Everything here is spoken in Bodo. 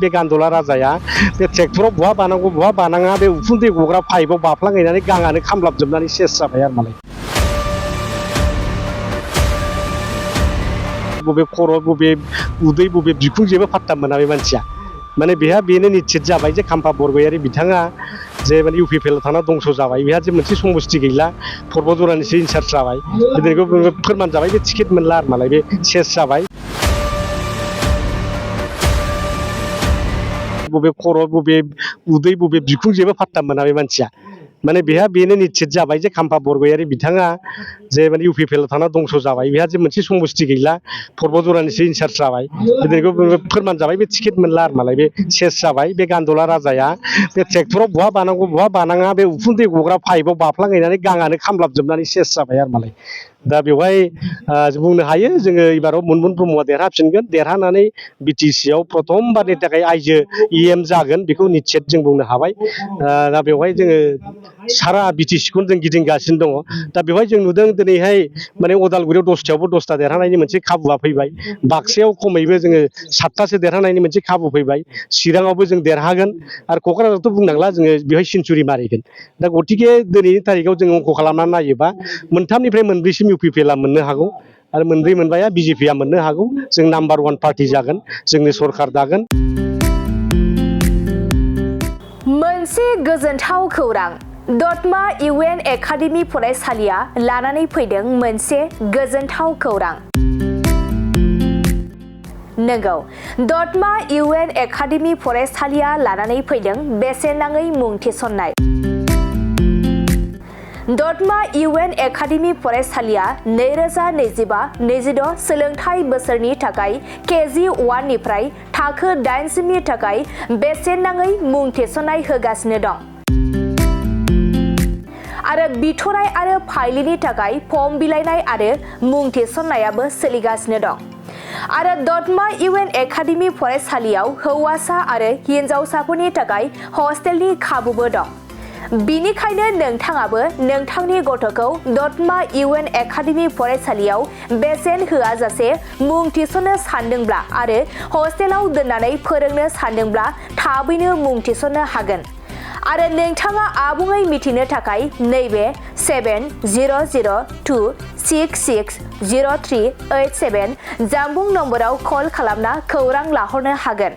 बे गान्दुला राजाया बे ट्रेक्टराव बहा बानांगौ बहा बानाङा बे उखुन्दै गग्रा पाइपआव बाफ्लांहैनानै गाङानो खामलाबजोबनानै सेस जाबाय आरो मालाय बबे खर' बबे उदै बबे बिखुं जेबो फात्ता मोना बे मानसिया माने बेहा बेनो निश्चित जाबाय जे खाम्फा बरगयारी बिथाङा जे माने इउपिपिएलआव थाना दंस' जाबाय बेहा जे मोनसे समस्ति गैला पर्बतजरानिसो इनसार्ज जाबाय बेखौ फोरमान जाबाय बे टिकेट मोनला आरो मालाय बे सेस जाबाय बबे खर' बबे उदै बबे बिखुं जेबो फात्ता मोना बे मानसिया माने बेहा बेनो निश्चित जाबाय जे खाम्फा बरगयारी बिथाङा जे माने इउपिपिएलआव थाना दंस' जाबाय बेहा जे मोनसे समस्ति गैला पर्बतजरानिसो इनसार्ज जाबाय बेखौ फोरमान जाबाय बे टिकेट मोनला आरो मालाय बे सेस जाबाय बे गान्दुला राजाया बे ट्रेक्टराव बहा बानांगौ बहा बानाङा बे उखुन्दै गग्रा पाइपआव बाफ्लांहैनानै गाङानो खामलाबजोबनानै सेस जाबाय आरो मालाय दा बेवहाय बुंनो हायो जोङो एबाराव मनमोहन ब्रह्मआ देरहाफिनगोन देरहानानै बिटिसिआव प्रथमबारनि थाखाय आइजो इएम जागोन बेखौ निश्चित जों बुंनो हाबाय दा बेवहाय जोङो सारा बिटिसिखौनो जों गिदिंगासिनो दङ दा बेवहाय जों नुदों दिनैहाय माने उदालगुरियाव 10थायावबो 10था देरहानायनि मोनसे खाबुआ फैबाय बाक्सायाव खमैबो जोङो 7थासो देरहानायनि मोनसे खाबु फैबाय चिराङावबो जों देरहागोन आरो क'क्राझारावथ' बुंनांला जोङो बेवहाय सेन्चुरि मारिगोन दा गतिके दिनैनि थारिखआव जों अंक खालामनानै नायोबा मोनथामनिफ्राय मोनब्रैसिम इउपिपिएलआ मोननो हागौ आरो मोनब्रै मोनबाया बिजेपिआ मोननो हागौ जों नाम्बार 1 पार्टि जागोन जोंनि सरकार दागोन मोनसे गोजोनथाव खौरां दतमा इउएन एकाडेमि फरायसालिया लानानै फैदों मोनसे गोजोनथाव खौरां नंगौ दतमा इउएन एकाडेमि फरायसालिया लानानै फैदों बेसेन नाङै मुं थिसननाय दतमा इउएन एकाडेमि फरायसालिया 2025-26 सोलोंथाइ बोसोरनि थाखाय केजि 1 निफ्राय थाखो 8 सिमनि थाखाय बेसेन नाङै मुं थिसननाय होगासिनो दं आरो बिथराय आरो फाइलिनि थाखाय फर्म बिलाइनाय आरो मुं थिसननायाबो सोलिगासिनो दं आरो दतमा इउएन एकाडेमि फरायसालियाव हौवासा आरो हिनजावसाफोरनि थाखाय हस्टेलनि खाबुबो दं बिनिखायनो नोंथाङाबो नोंथांनि गथ'खौ दतमा इउएन एकाडेमि फरायसालियाव बेसेन होआजासे मुं थिसननो सानदोंब्ला आरो हस्टेलाव दोननानै फोरोंनो सानदोंब्ला थाबैनो मुं थिसननो हागोन आरो नोंथाङा आबुङै मिथिनो थाखाय नैबे 7002660387 जानबुं नम्बराव कल खालामना खौरां लाहरनो हागोन